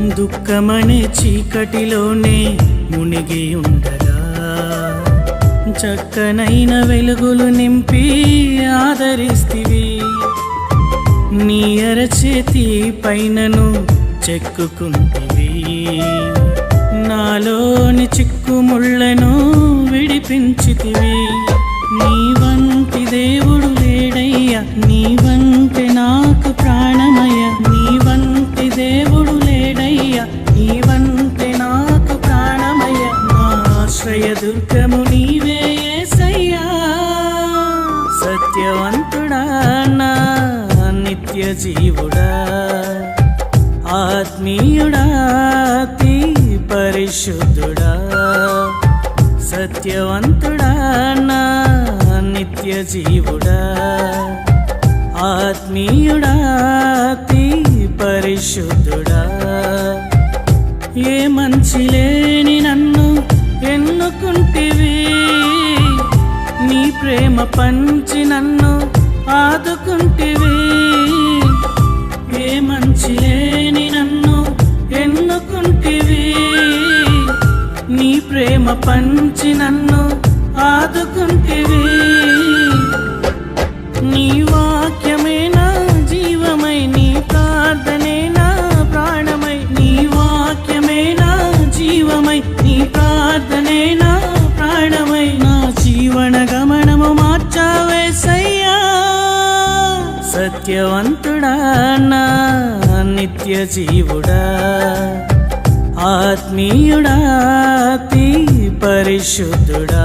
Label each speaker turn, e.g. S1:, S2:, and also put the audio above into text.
S1: దుఃఖమనే చీకటిలోనే మునిగి ఉండగా చక్కనైన వెలుగులు నింపి ఆదరిస్తివి. నీ అరచేతి పైనను చెక్కుకుంటివి. నాలోని చిక్కుముళ్ళను విడిపించితివి. నీ వంటి దేవుడు లేడయ్యా, నీ వంటి నాకు ప్రాణమయ్య. నీ వంటి దేవుడు లేడయ్యా, నీ వంటి నాకు ప్రాణమయ్య. నా ఆశ్రయ దుర్గము నీవే యేసయ్యా. సత్యవంతుడా నా నిత్య జీవుడా, ఆత్మీయుడా అతి పరిశుద్ధుడా. సత్యవంతుడా నా నిత్య జీవుడా, ఆత్మీయుడా అతి పరిశుద్ధుడా. ఏ మంచి లేని నన్ను ఎన్నుకుంటివి. నీ ప్రేమ పంచి నన్ను ఆదుకుంటివి. ఏ మంచి లేని నన్ను ఎన్నుకుంటివి. నీ ప్రేమ పంచి నన్ను ఆదుకుంటివి. నీ వాక్యమే నా జీవమై, నీ ప్రార్థనే నా ప్రాణమై. నీ వాక్యమే నా జీవమై, నీ ప్రార్థనే నా ప్రాణమై. నా జీవన గమనము మార్చావేసయ్యా. సత్యవంతుడా నా నిత్య జీవుడా, ఆత్మీయుడా అతి పరిశుద్ధుడా.